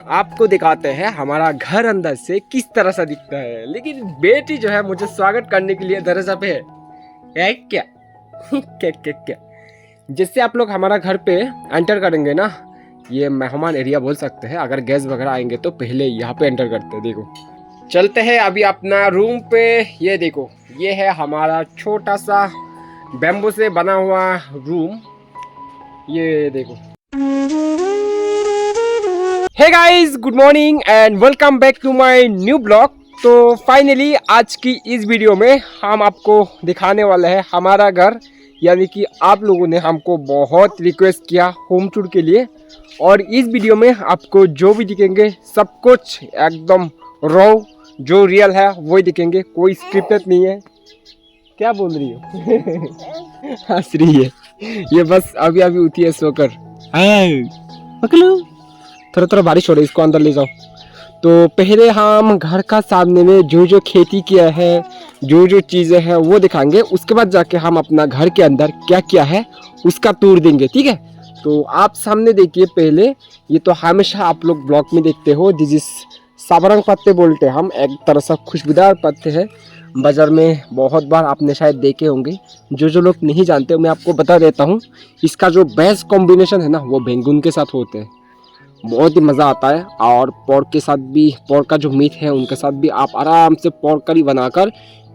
आपको दिखाते हैं हमारा घर अंदर से किस तरह से दिखता है। लेकिन बेटी जो है मुझे स्वागत करने के लिए दरवाजा पे है क्या क्या क्या क्या। जिससे आप लोग हमारा घर पे एंटर करेंगे ना, ये मेहमान एरिया बोल सकते हैं। अगर गेस्ट वगैरह आएंगे तो पहले यहाँ पे एंटर करते हैं। देखो चलते हैं अभी अपना रूम पे। ये देखो ये है हमारा छोटा सा बैम्बू से बना हुआ रूम। ये देखो। Hey guys, good morning and welcome back to my new blog. तो फाइनली आज की इस वीडियो में हम आपको दिखाने वाले हैं हमारा घर। यानी कि आप लोगों ने हमको बहुत रिक्वेस्ट किया होम टूर के लिए, और इस वीडियो में आपको जो भी दिखेंगे सब कुछ एकदम रॉ, जो रियल है वही दिखेंगे। कोई स्क्रिप्टेड नहीं है। क्या बोल रही हो? हंस रही है। ये बस अभी अभी उठी है सोकर। पकड़ो, थोड़ा थोड़ा बारिश हो रही है, इसको अंदर ले जाओ। तो पहले हम घर का सामने में जो जो खेती किया है, जो जो चीज़ें हैं वो दिखाएंगे। उसके बाद जाके हम अपना घर के अंदर क्या क्या है उसका टूर देंगे, ठीक है। तो आप सामने देखिए पहले। ये तो हमेशा आप लोग ब्लॉग में देखते हो, दिस इज साबरंग पत्ते बोलते हैं हम। एक तरह से खुशबूदार पत्ते हैं। बाज़ार में बहुत बार आपने शायद देखे होंगे। जो लोग नहीं जानते मैं आपको बता देता हूँ। इसका जो बेस्ट कॉम्बिनेशन है ना, वो बैंगन के साथ होते हैं। बहुत ही मज़ा आता है। और पोर्क के साथ भी, पोर्क का जो मीट है उनके साथ भी आप आराम से पोर्क करी बनाकर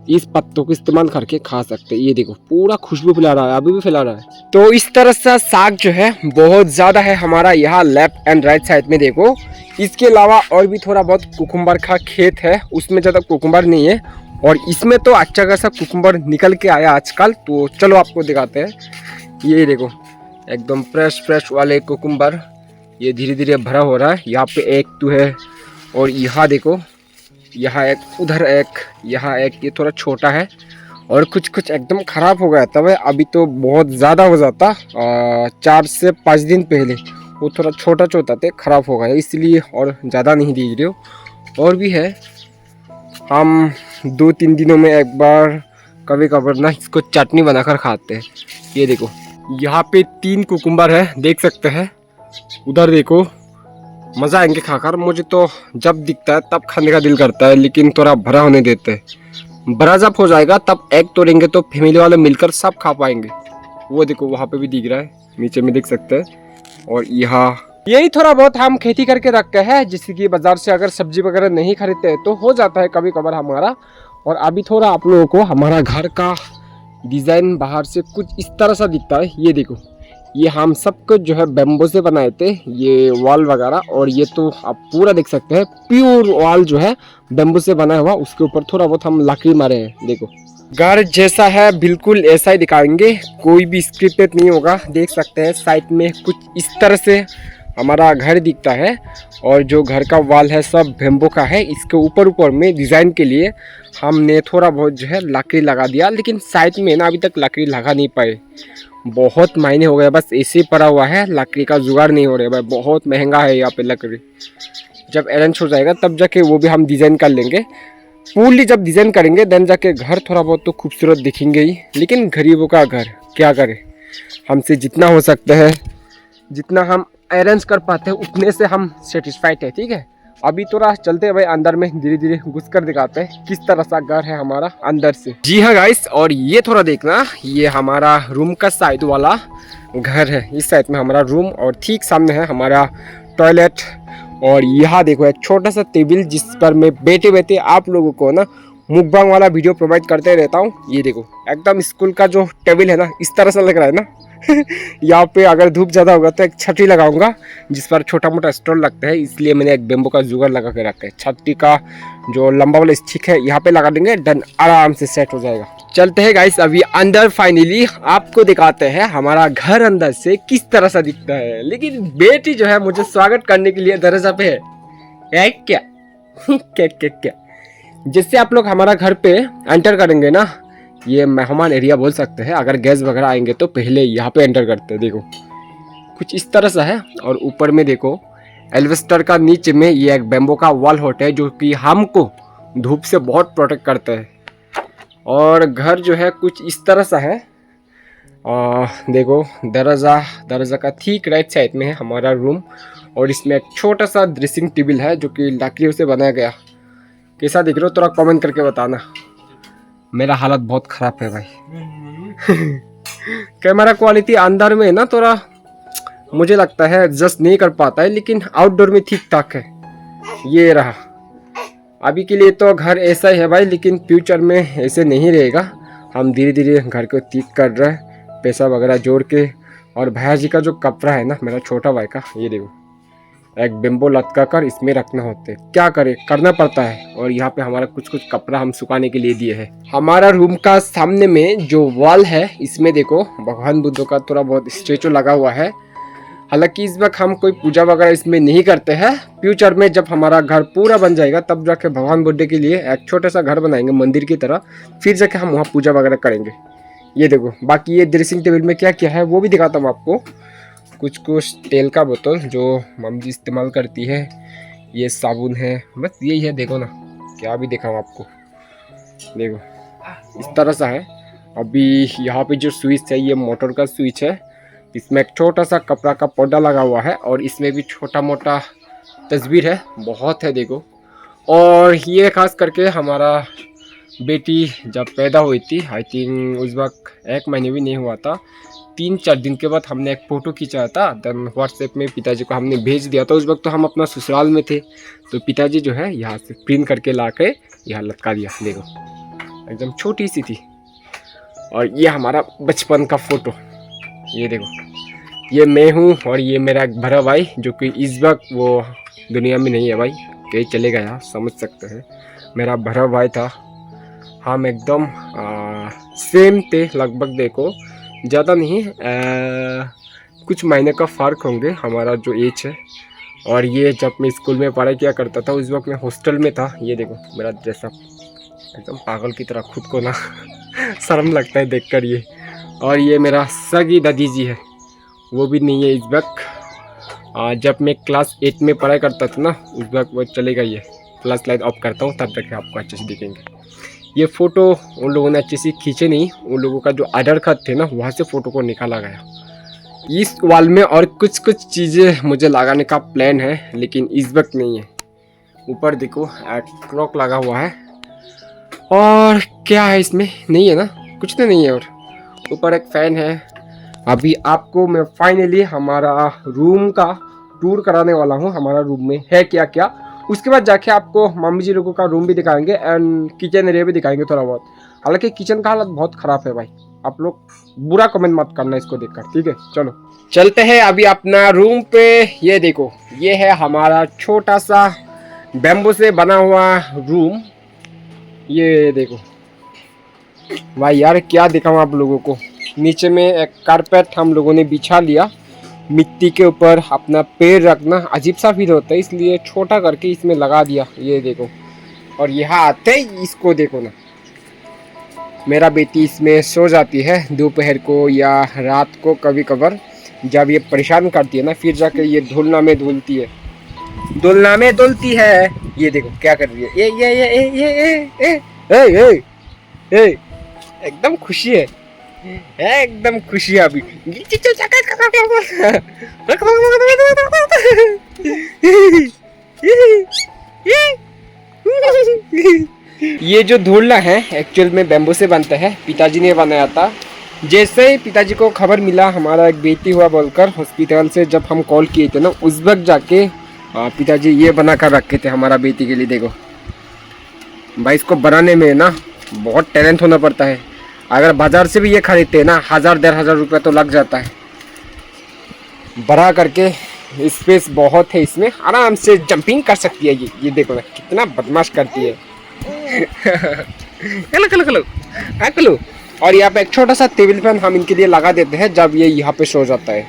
इस पत्तों को इस्तेमाल करके खा सकते हैं। ये देखो पूरा खुशबू फैला रहा है, अभी भी फैला रहा है। तो इस तरह से साग जो है बहुत ज़्यादा है हमारा यहाँ लेफ्ट एंड राइट साइड में। देखो इसके अलावा और भी थोड़ा बहुत कुकुम्बर का खेत है, उसमें ज़्यादा कुकुम्बर नहीं है। और इसमें तो अच्छा खासा कुकुम्बर निकल के आया आजकल। तो चलो आपको दिखाते हैं। ये देखो एकदम फ्रेश वाले कुकुम्बर, ये धीरे धीरे भरा हो रहा है। यहाँ पे एक तो है, और यहाँ देखो, यहाँ एक, उधर एक, यहाँ एक। ये थोड़ा छोटा है और कुछ एकदम ख़राब हो गया था वह। अभी तो बहुत ज़्यादा हो जाता। 4 से 5 दिन पहले वो थोड़ा छोटा थे, ख़राब हो गया इसलिए, और ज़्यादा नहीं दीज रहे हो। और भी है, हम 2-3 दिनों में एक बार कभी कभार ना इसको चटनी बनाकर खाते हैं। ये देखो यहाँ पे 3 कुकुम्बर है, देख सकते हैं। उधर देखो, मज़ा आएंगे खाकर। मुझे तो जब दिखता है तब खाने का दिल करता है, लेकिन थोड़ा भरा होने देते हैं। बड़ा जब हो जाएगा तब एक तोड़ेंगे तो फैमिली वाले मिलकर सब खा पाएंगे। वो देखो वहाँ पे भी दिख रहा है, नीचे में देख सकते हैं। और यहाँ यही थोड़ा बहुत हम खेती करके रखते हैं, जिससे कि बाजार से अगर सब्जी वगैरह नहीं खरीदते हैं तो हो जाता है कभी कभार हमारा। और अभी थोड़ा आप लोगों को हमारा घर का डिज़ाइन बाहर से कुछ इस तरह सा दिखता है। ये देखो, ये हम सब कुछ जो है बैम्बू से बनाए थे, ये वॉल वगैरह। और ये तो आप पूरा देख सकते हैं, प्योर वॉल जो है बैम्बू से बना हुआ। उसके ऊपर थोड़ा बहुत हम लकड़ी मारे हैं। देखो घर जैसा है, बिल्कुल ऐसा ही दिखाएंगे, कोई भी स्क्रिप्टेड नहीं होगा। देख सकते हैं साइड में कुछ इस तरह से हमारा घर दिखता है। और जो घर का वॉल है सब बैम्बू का है। इसके ऊपर में डिज़ाइन के लिए हमने थोड़ा बहुत जो है लकड़ी लगा दिया, लेकिन साइड में ना अभी तक लकड़ी लगा नहीं पाए। बहुत महीने हो गए, बस ऐसे ही पड़ा हुआ है, लकड़ी का जुगाड़ नहीं हो रहा है भाई। बहुत महंगा है यहाँ पे लकड़ी। जब अरेंज हो जाएगा तब जाके वो भी हम डिज़ाइन कर लेंगे। फुल्ली जब डिज़ाइन करेंगे देन जाके घर थोड़ा बहुत तो खूबसूरत दिखेंगे ही। लेकिन गरीबों का घर क्या करें, हमसे जितना हो सकता है, जितना हम अरेंज कर पाते हैं उतने से हम सेटिस्फाइड है, ठीक है। अभी थोड़ा चलते हैं भाई अंदर में, धीरे धीरे घुस कर दिखाते हैं किस तरह सा घर है हमारा अंदर से। जी हाँ गाइस, और ये थोड़ा देखना, ये हमारा रूम का साइड वाला घर है। इस साइड में हमारा रूम और ठीक सामने है हमारा टॉयलेट। और यहाँ देखो एक छोटा सा टेबल, जिस पर मैं बैठे बैठे आप लोगों को ना मुकबांग वाला वीडियो प्रोवाइड करते रहता हूँ। ये देखो एकदम स्कूल का जो टेबल है ना, इस तरह से लग रहा है ना। यहाँ पे अगर धूप ज़्यादा होगा तो एक छतरी लगाऊंगा, जिस पर छोटा मोटा स्टॉल लगता है, इसलिए मैंने एक बेम्बू का जुगाड़ लगा के रखा है। छतरी का जो लंबा वाला स्टिक है यहाँ पे लगा देंगे, डन, आराम से सेट हो जाएगा। चलते हैं गाइस अभी अंदर। फाइनली आपको दिखाते हैं हमारा घर अंदर से किस तरह से दिखता है। लेकिन बेटी जो है मुझे स्वागत करने के लिए दरवाजा पे है क्या क्या क्या क्या। जिससे आप लोग हमारा घर पे एंटर करेंगे ना, ये मेहमान एरिया बोल सकते हैं। अगर गेस्ट वगैरह आएंगे तो पहले यहाँ पे एंटर करते हैं। देखो कुछ इस तरह से है। और ऊपर में देखो एल्वेस्टर का नीचे में ये एक बैम्बू का वॉल होता है, जो कि हमको धूप से बहुत प्रोटेक्ट करता है। और घर जो है कुछ इस तरह सा है। देखो दरवाज़ा का ठीक राइट साइड में है हमारा रूम। और इसमें एक छोटा सा ड्रेसिंग टेबल है जो कि लकड़ियों से बनाया गया। कैसा दिख रहा हो थोड़ा कमेंट करके बताना। मेरा हालत बहुत ख़राब है भाई। कैमरा क्वालिटी अंदर में ना थोड़ा मुझे लगता है एडजस्ट नहीं कर पाता है, लेकिन आउटडोर में ठीक ठाक है। ये रहा अभी के लिए तो घर ऐसा ही है भाई, लेकिन फ्यूचर में ऐसे नहीं रहेगा। हम धीरे धीरे घर को ठीक कर रहे हैं पैसा वगैरह जोड़ के। और भैया जी का जो कपड़ा है ना, मेरा छोटा भाई का, ये देखो एक बेम्बो लटका कर इसमें रखना होता है। क्या करे, करना पड़ता है। और यहाँ पे हमारा कुछ कुछ कपड़ा हम सुखाने के लिए दिए हैं। हमारा रूम का सामने में जो वॉल है इसमें देखो भगवान बुद्ध का थोड़ा बहुत स्टेचू लगा हुआ है। हालांकि इस वक्त हम कोई पूजा वगैरह इसमें नहीं करते हैं। फ्यूचर में जब हमारा घर पूरा बन जाएगा तब जाके भगवान बुद्ध के लिए एक छोटा सा घर बनाएंगे मंदिर की तरह, फिर जाके हम वहाँ पूजा वगैरह करेंगे। ये देखो बाकी ये ड्रेसिंग टेबल में क्या क्या है वो भी दिखाता हूँ आपको। कुछ कुछ तेल का बोतल जो मम्मी जी इस्तेमाल करती है, ये साबुन है, बस यही है। देखो ना क्या भी दिखाऊँ आपको, देखो इस तरह सा है। अभी यहाँ पे जो स्विच है ये मोटर का स्विच है। इसमें एक छोटा सा कपड़ा का पौधा लगा हुआ है और इसमें भी छोटा मोटा तस्वीर है, बहुत है देखो। और ये खास करके हमारा बेटी जब पैदा हुई थी, आई थिंक उस वक्त 1 महीने भी नहीं हुआ था, 3-4 दिन के बाद हमने एक फ़ोटो खींचा था। देन व्हाट्सएप में पिताजी को हमने भेज दिया था। उस वक्त तो हम अपना ससुराल में थे, तो पिताजी जो है यहाँ से प्रिंट करके ला के यहाँ लटका दिया। देखो एकदम छोटी सी थी। और ये हमारा बचपन का फ़ोटो, ये देखो ये मैं हूँ और ये मेरा एक बड़ा भाई जो कि इस वक्त वो दुनिया में नहीं है भाई, कहीं चले गया, समझ सकते हैं। मेरा बड़ा भाई था, हम एकदम सेम थे लगभग। देखो ज़्यादा नहीं, कुछ महीने का फ़र्क होंगे हमारा जो एज है। और ये जब मैं स्कूल में पढ़ाई किया करता था उस वक्त मैं हॉस्टल में था। ये देखो मेरा ड्रेसअप एकदम पागल की तरह, खुद को ना शर्म लगता है देखकर ये। और ये मेरा सगी दादी जी है, वो भी नहीं है इस वक्त। जब मैं क्लास 8 में पढ़ाई करता था ना उस वक्त वो चले गई है। फ्लैश लाइट ऑफ करता हूँ तब तक आपको अच्छे से दिखेंगे। ये फ़ोटो उन लोगों ने अच्छे से खींचे नहीं, उन लोगों का जो आधार कार्ड थे ना वहाँ से फ़ोटो को निकाला गया। इस वॉल में और कुछ कुछ चीज़ें मुझे लगाने का प्लान है, लेकिन इस वक्त नहीं है। ऊपर देखो एक क्लॉक लगा हुआ है। और क्या है इसमें, नहीं है ना, कुछ तो नहीं है। और ऊपर एक फ़ैन है। अभी आपको मैं फाइनली हमारा रूम का टूर कराने वाला हूँ, हमारा रूम में है क्या क्या। उसके बाद जाके आपको मम्मी जी लोगों का रूम भी दिखाएंगे एंड किचन एरिया भी दिखाएंगे थोड़ा बहुत। हालांकि किचन का हालत बहुत ख़राब है भाई, आप लोग बुरा कमेंट मत करना इसको देखकर, ठीक है। चलो चलते हैं अभी अपना रूम पे। ये देखो ये है हमारा छोटा सा बैम्बू से बना हुआ रूम। ये देखो भाई यार क्या दिखाऊं आप लोगों को। नीचे में एक कारपेट हम लोगों ने बिछा लिया, मिट्टी के ऊपर अपना पैर रखना अजीब सा फील होता है, इसलिए छोटा करके इसमें लगा दिया। ये देखो, और यहाँ आते ही इसको देखो ना, मेरा बेटी इसमें सो जाती है दोपहर को या रात को कभी कभार, जब ये परेशान करती है ना, फिर जाके ये धुलना में धुलती है, धुलना में धुलती है। ये देखो क्या कर रही है, ये एकदम खुशी है, एकदम खुशी है अभी। ये जो धुलना है एक्चुअल में बैम्बू से बनता है, पिताजी ने बनाया था। जैसे ही पिताजी को खबर मिला हमारा एक बेटी हुआ बोलकर हॉस्पिटल से जब हम कॉल किए थे ना, उस वक्त जाके पिताजी ये बना कर रखे थे हमारा बेटी के लिए। देखो भाई इसको बनाने में ना बहुत टैलेंट होना पड़ता है। अगर बाजार से भी ये खरीदते हैं ना 1000-1500 रुपये तो लग जाता है। बड़ा करके स्पेस बहुत है इसमें, आराम से जंपिंग कर सकती है ये देखो ना कितना बदमाश करती है। कलो। और यहाँ पे एक छोटा सा टेबल फैन हम इनके लिए लगा देते हैं जब ये यहाँ पे सो जाता है।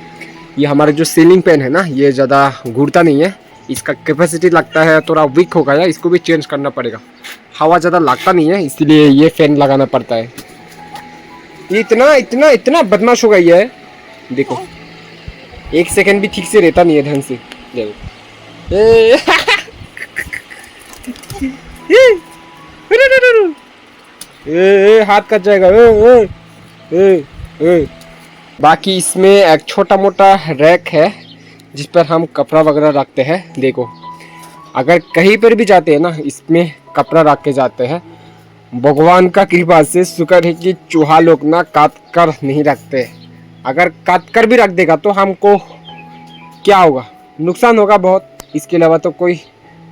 ये हमारा जो सीलिंग फैन है ना, ये ज़्यादा घूरता नहीं है, इसका कैपेसिटी लगता है थोड़ा वीक हो गया, इसको भी चेंज करना पड़ेगा। हवा ज़्यादा लगता नहीं है इसलिए ये फैन लगाना पड़ता है। ये इतना बदमाश हो गई है, देखो 1 सेकंड भी ठीक से रहता नहीं है ढंग से। हाथ कट जाएगा। बाकी इसमें एक छोटा मोटा रैक है जिस पर हम कपड़ा वगैरह रखते हैं। देखो अगर कहीं पर भी जाते हैं ना, इसमें कपड़ा रख के जाते हैं। भगवान का कृपा से शुक्र है कि चूहा लोग ना काट कर नहीं रखते। अगर काट कर भी रख देगा तो हमको क्या होगा, नुकसान होगा बहुत। इसके अलावा तो कोई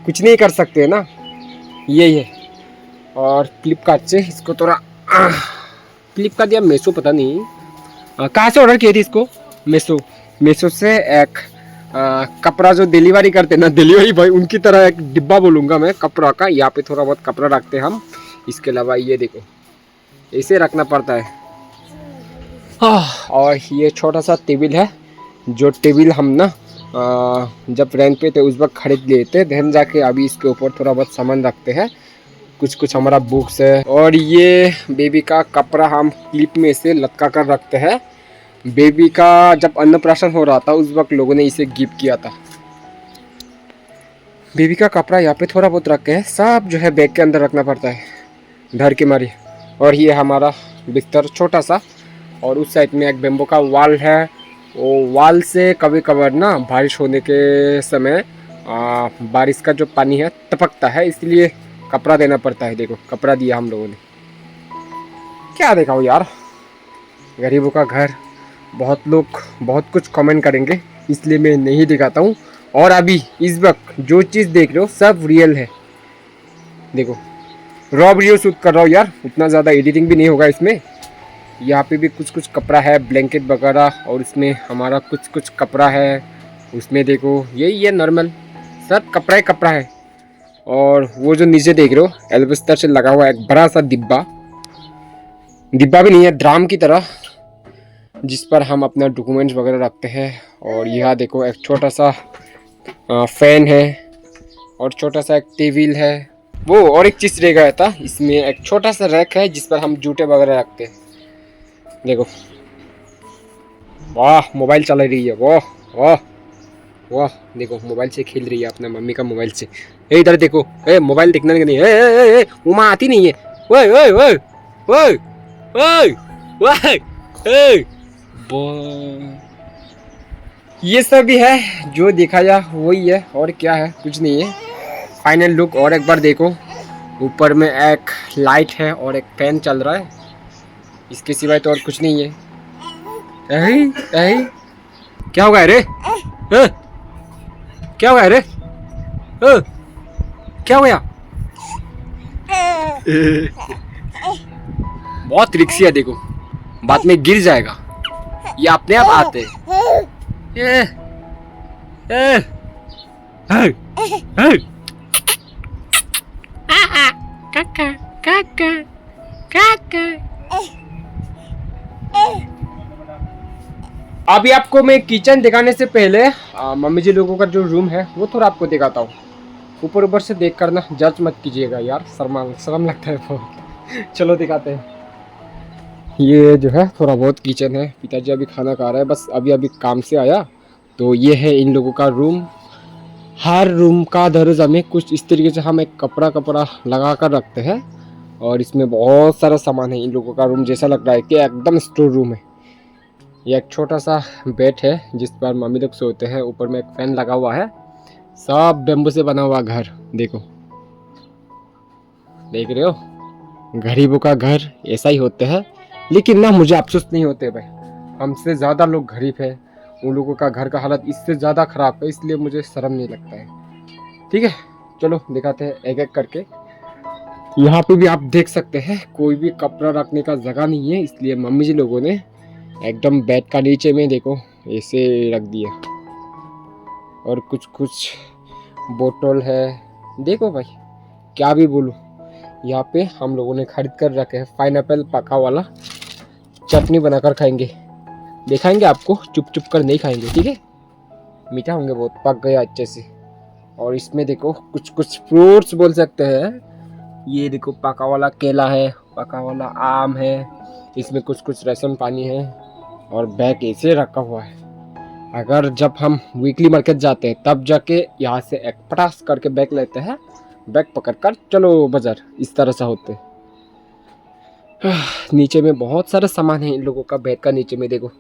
कुछ नहीं कर सकते ना, यही है। और फ्लिपकार्ट से इसको थोड़ा फ्लिपकार्ट या मेसो पता नहीं कहाँ से ऑर्डर किए थे इसको। मेसो से एक कपड़ा जो डिलीवरी करते ना, डिलीवरी बॉय उनकी तरह एक डिब्बा बोलूँगा मैं कपड़ा का। यहाँ पे थोड़ा बहुत कपड़ा रखते हैं हम। इसके अलावा ये देखो ऐसे रखना पड़ता है। और ये छोटा सा टेबल है, जो टेबल हम ना जब रेंट पे थे उस वक्त खरीद लिए थे। देन जाके अभी इसके ऊपर थोड़ा बहुत सामान रखते हैं, कुछ हमारा बुक्स है। और ये बेबी का कपड़ा हम क्लिप में से लटका कर रखते हैं। बेबी का जब अन्नप्राशन हो रहा था उस वक्त लोगों ने इसे गिफ्ट किया था। बेबी का कपड़ा यहाँ पे थोड़ा बहुत रखे हैं, सब जो है बैग के अंदर रखना पड़ता है डर के मारे। और ये हमारा बिस्तर छोटा सा, और उस साइड में एक बेम्बो का वाल है। वो वाल से कभी कभार ना बारिश होने के समय बारिश का जो पानी है टपकता है, इसलिए कपड़ा देना पड़ता है। देखो कपड़ा दिया हम लोगों ने। क्या देखा हो यार, गरीबों का घर। बहुत लोग बहुत कुछ कमेंट करेंगे, इसलिए मैं नहीं दिखाता हूँ। और अभी इस वक्त जो चीज़ देख रहे हो सब रियल है। देखो रॉ वीडियो शूट कर रहा हूँ यार, उतना ज़्यादा एडिटिंग भी नहीं होगा इसमें। यहाँ पे भी कुछ कपड़ा है, ब्लैंकेट वगैरह, और उसमें हमारा कुछ कपड़ा है। उसमें देखो यही है नॉर्मल, सब कपड़ा ही कपड़ा है। और वो जो नीचे देख रहे हो एल्बेस्टर से लगा हुआ एक बड़ा सा डिब्बा भी नहीं है, ड्राम की तरह, जिस पर हम अपना डॉक्यूमेंट्स वगैरह रखते हैं। और यहाँ देखो एक छोटा सा फैन है, और छोटा सा एक टेबल है। वो और एक चीज़ रह गया था, इसमें एक छोटा सा रैक है जिस पर हम जूते वगैरह रखते हैं। देखो वाह मोबाइल चला रही है, वाह वाह वाह। देखो मोबाइल से खेल रही है अपना मम्मी का मोबाइल से। ए इधर देखो, ए मोबाइल देखना नहीं है, उमा आती नहीं है। ओए ओए ओए ओए ओए ओए, ये सब भी है जो दिखाया वही है, और क्या है, कुछ नहीं है। फाइनल लुक और एक बार देखो। ऊपर में एक लाइट है और एक फैन चल रहा है, इसके सिवाय तो और कुछ नहीं है। क्या होगा रे? क्या हुआ रे? क्या हुआ? बहुत रिक्सी है, देखो बाद में गिर जाएगा। ये अपने आप आते काका काका काका। अभी आपको मैं किचन दिखाने से पहले मम्मी जी लोगों का जो रूम है वो थोड़ा आपको दिखाता हूँ। ऊपर से देख कर ना जज मत कीजिएगा यार, शर्म लगता है बहुत। चलो दिखाते हैं। ये जो है थोड़ा बहुत किचन है। पिताजी अभी खाना खा रहा है, बस अभी काम से आया। तो ये है इन लोगों का रूम। हर रूम का दरवाजा में कुछ इस तरीके से हम एक कपड़ा लगा कर रखते हैं, और इसमें बहुत सारा सामान है। इन लोगों का रूम जैसा लग रहा है कि एकदम स्टोर रूम है। ये एक छोटा सा बेड है जिस पर मम्मी लोग सोते हैं। ऊपर में एक फैन लगा हुआ है। सब बेम्बू से बना हुआ घर। देखो देख रहे हो, गरीबों का घर ऐसा ही होते हैं। लेकिन ना मुझे अफसोस नहीं होते भाई, हमसे ज़्यादा लोग गरीब है। उन लोगों का घर का हालत इससे ज़्यादा ख़राब है, इसलिए मुझे शर्म नहीं लगता है। ठीक है चलो दिखाते हैं एक एक करके। यहाँ पे भी आप देख सकते हैं कोई भी कपड़ा रखने का जगह नहीं है, इसलिए मम्मी जी लोगों ने एकदम बेड का नीचे में देखो ऐसे रख दिया। और कुछ बोतल है। देखो भाई क्या भी बोलूँ, यहाँ पे हम लोगों ने खरीद कर रखे हैं पाइनएप्पल पका वाला। चटनी बनाकर खाएंगे, दिखाएंगे आपको, चुप कर नहीं खाएंगे, ठीक है। मीठा होंगे बहुत, पक गया अच्छे से। और इसमें देखो कुछ फ्रूट्स बोल सकते हैं। ये देखो पका वाला केला है, पका वाला आम है। इसमें कुछ राशन पानी है, और बैग ऐसे रखा हुआ है। अगर जब हम वीकली मार्केट जाते हैं तब जाके यहाँ से एक पटास करके बैग लेते हैं, बैग पकड़कर चलो बाजार, इस तरह से होते। नीचे में बहुत सारा सामान है इन लोगों का। बैग का नीचे में देखो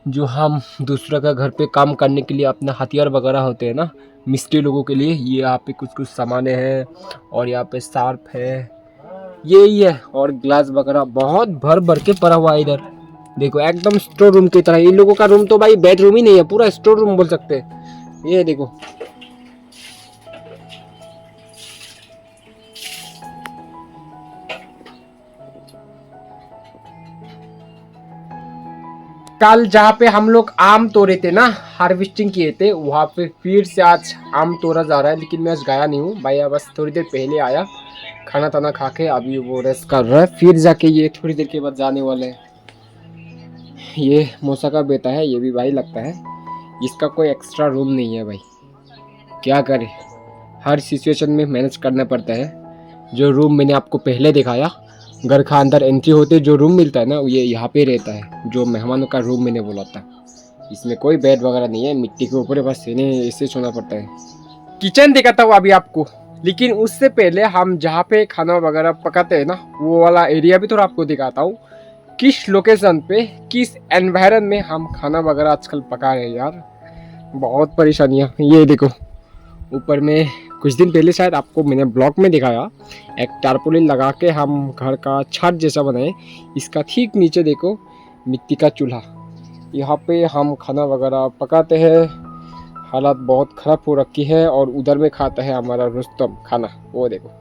जो हम दूसरे का घर पे काम करने के लिए अपना हथियार वगैरह होते हैं ना, मिस्त्री लोगों के लिए, ये यहाँ पे कुछ कुछ सामान है। और यहाँ पे शार्प है, यही है। और ग्लास वगैरह बहुत भर भर के पड़ा हुआ है इधर। देखो एकदम स्टोर रूम की तरह। इन लोगों का रूम तो भाई बेडरूम ही नहीं है, पूरा स्टोर रूम बोल सकते हैं। ये देखो, कल जहाँ पे हम लोग आम तोड़े थे ना, हार्वेस्टिंग किए थे, वहाँ पे फिर से आज आम तोड़ा जा रहा है। लेकिन मैं आज गया नहीं हूँ भैया, बस थोड़ी देर पहले आया, खाना ताना खा के अभी वो रेस्ट कर रहा है। फिर जाके ये थोड़ी देर के बाद जाने वाले हैं। ये मौसा का बेटा है, ये भी भाई लगता है। इसका कोई एक्स्ट्रा रूम नहीं है भाई, क्या करे, हर सिचुएशन में मैनेज करना पड़ता है। जो रूम मैंने आपको पहले दिखाया, घर का अंदर एंट्री होते जो रूम मिलता है ना, ये यहाँ पे रहता है, जो मेहमानों का रूम मैंने बोला था। इसमें कोई बेड वगैरह नहीं है, मिट्टी के ऊपर बस इन्हें ऐसे सोना पड़ता है। किचन दिखाता हूँ अभी आपको, लेकिन उससे पहले हम जहाँ पे खाना वगैरह पकाते हैं ना, वो वाला एरिया भी थोड़ा आपको दिखाता हूँ। किस लोकेशन पे, किस एनवायरन में हम खाना वगैरह आजकल पका रहे हैं यार, बहुत परेशानियाँ। ये देखो ऊपर में, कुछ दिन पहले शायद आपको मैंने ब्लॉग में दिखाया, एक टारपोलिन लगा के हम घर का छत जैसा बनाए। इसका ठीक नीचे देखो मिट्टी का चूल्हा, यहाँ पे हम खाना वगैरह पकाते हैं। हालात बहुत ख़राब हो रखी है। और उधर में खाता है हमारा रुस्तम खाना, वो देखो।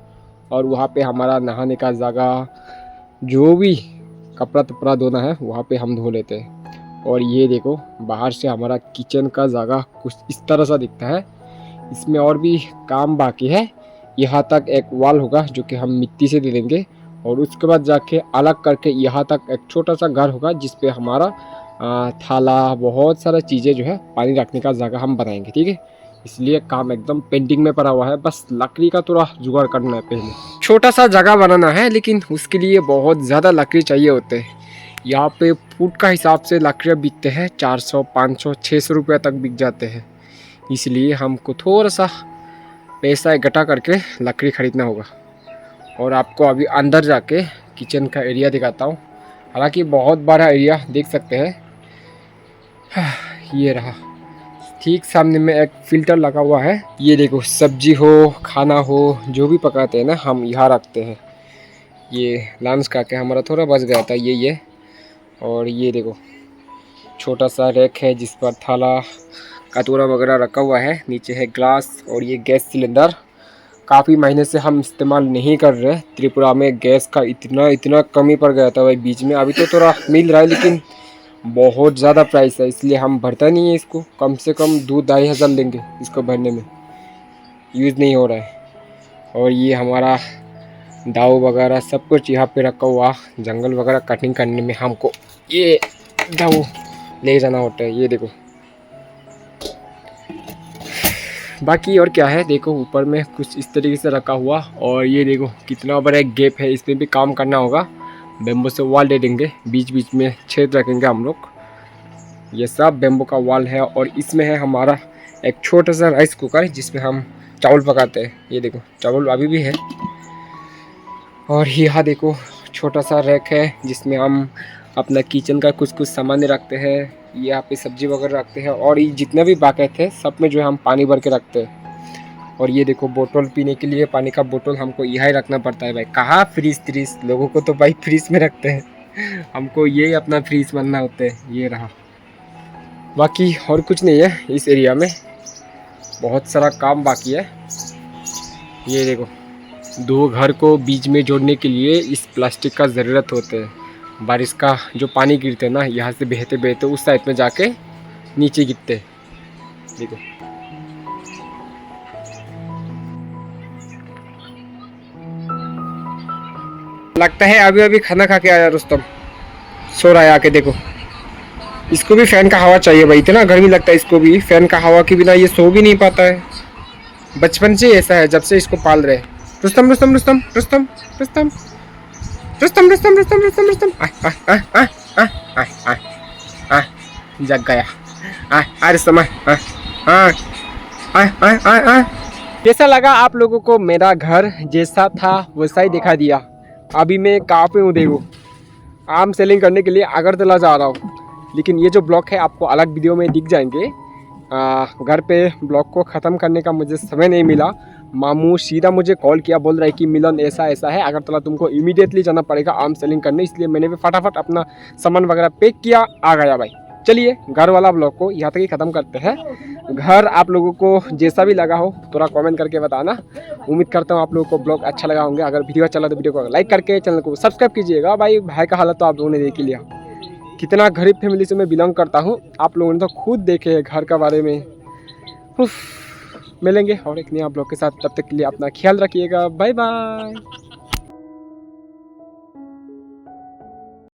और वहाँ पे हमारा नहाने का जगह, जो भी कपड़ा तपड़ा धोना है वहाँ पे हम धो लेते हैं। और ये देखो बाहर से हमारा किचन का जगह कुछ इस तरह सा दिखता है। इसमें और भी काम बाकी है। यहाँ तक एक वॉल होगा जो कि हम मिट्टी से दे देंगे, और उसके बाद जाके अलग करके यहाँ तक एक छोटा सा घर होगा जिसपे हमारा थाला, बहुत सारा चीज़ें जो है पानी रखने का जगह हम बनाएंगे, ठीक है। इसलिए काम एकदम पेंडिंग में पड़ा हुआ है, बस लकड़ी का थोड़ा जुगाड़ करना है। पहले छोटा सा जगह बनाना है, लेकिन उसके लिए बहुत ज़्यादा लकड़ी चाहिए होते हैं। यहाँ पे फुट का हिसाब से लकड़ियाँ बिकते हैं, 400, 500, 600 रुपये तक बिक जाते हैं। इसलिए हमको थोड़ा सा पैसा इकट्ठा करके लकड़ी ख़रीदना होगा। और आपको अभी अंदर जाके किचन का एरिया दिखाता हूँ। हालांकि बहुत बड़ा एरिया देख सकते हैं। ये रहा, ठीक सामने में एक फ़िल्टर लगा हुआ है। ये देखो, सब्जी हो, खाना हो, जो भी पकाते हैं ना, हम यहाँ रखते हैं। ये लंच करके हमारा थोड़ा बच गया था, ये। और ये देखो छोटा सा रैक है जिस पर थाला कटोरा वगैरह रखा हुआ है। नीचे है ग्लास। और ये गैस सिलेंडर काफ़ी महीने से हम इस्तेमाल नहीं कर रहे। त्रिपुरा में गैस का इतना कमी पड़ गया था भाई बीच में। अभी तो थोड़ा मिल रहा है, लेकिन बहुत ज़्यादा प्राइस है, इसलिए हम भरता नहीं है इसको। कम से कम 2-2,500 लेंगे इसको भरने में, यूज़ नहीं हो रहा है। और ये हमारा दाव वगैरह सब कुछ यहाँ पे रखा हुआ। जंगल वगैरह कटिंग करने में हमको ये दाव ले जाना होता है। ये देखो, बाकी और क्या है, देखो ऊपर में कुछ इस तरीके से रखा हुआ। और ये देखो कितना बड़ा एक गैप है, इसमें भी काम करना होगा। बेम्बो से वॉल दे देंगे, बीच बीच में छेद रखेंगे हम लोग। ये सब बेम्बो का वॉल है। और इसमें है हमारा एक छोटा सा राइस कुकर जिसमें हम चावल पकाते हैं। ये देखो चावल अभी भी है। और यहाँ देखो छोटा सा रैक है जिसमें हम अपना किचन का कुछ कुछ सामान रखते हैं। यहाँ पे सब्जी वगैरह रखते हैं। और ये जितने भी बाकेट है सब में जो है हम पानी भर के रखते हैं। और ये देखो बोतल, पीने के लिए पानी का बोतल हमको यहाँ ही रखना पड़ता है भाई। कहाँ फ्रीज त्रीज, लोगों को तो भाई फ्रीज में रखते हैं, हमको ये अपना फ्रीज बनना होता है। ये रहा, बाकी और कुछ नहीं है इस एरिया में, बहुत सारा काम बाकी है। ये देखो, दो घर को बीच में जोड़ने के लिए इस प्लास्टिक का ज़रूरत होता है। बारिश का जो पानी गिरते हैं ना, यहाँ से बहते बहते उस साइड में जाके नीचे गिरते हैं। देखो लगता है अभी अभी खाना खा के आया रुस्तम, सो रहा है आके। देखो इसको भी फैन का हवा चाहिए भाई, इतना गर्मी लगता है इसको भी। फैन का हवा के बिना ये सो भी नहीं पाता है। बचपन से ऐसा है, जब से इसको पाल रहे। रुस्तम रुस्तम रुस्तम रुस्तम रुस्तम रुस्तम रुस्तम रुस्तम रुस्तम रुस्तम जग गया। रुस्तम कैसा लगा आप लोगों को मेरा घर? जैसा था वैसा ही दिखा दिया। अभी मैं कहाँ पे हूँ देखो, आम सेलिंग करने के लिए अगरतला जा रहा हूँ। लेकिन ये जो ब्लॉग है आपको अलग वीडियो में दिख जाएंगे। घर पे ब्लॉग को ख़त्म करने का मुझे समय नहीं मिला। मामू सीधा मुझे कॉल किया, बोल रहा है कि मिलन ऐसा ऐसा है, अगरतला तुमको इमीडिएटली जाना पड़ेगा आर्म सेलिंग करने। इसलिए मैंने भी फटाफट अपना सामान वगैरह पैक किया, आ गया भाई। चलिए घर वाला ब्लॉग को यहाँ तक ही ख़त्म करते हैं। घर आप लोगों को जैसा भी लगा हो थोड़ा कमेंट करके बताना। उम्मीद करता हूँ आप लोगों को ब्लॉग अच्छा लगा होंगे। अगर वीडियो अच्छा लगा तो वीडियो को लाइक करके चैनल को सब्सक्राइब कीजिएगा। भाई का हालत तो आप लोगों ने देख ही लिया, कितना गरीब फैमिली से मैं बिलोंग करता हूँ। आप लोगों ने तो खुद देखे है घर का बारे में। मिलेंगे और एक नया ब्लॉग के साथ, तब तक के लिए अपना ख्याल रखिएगा। Bye bye.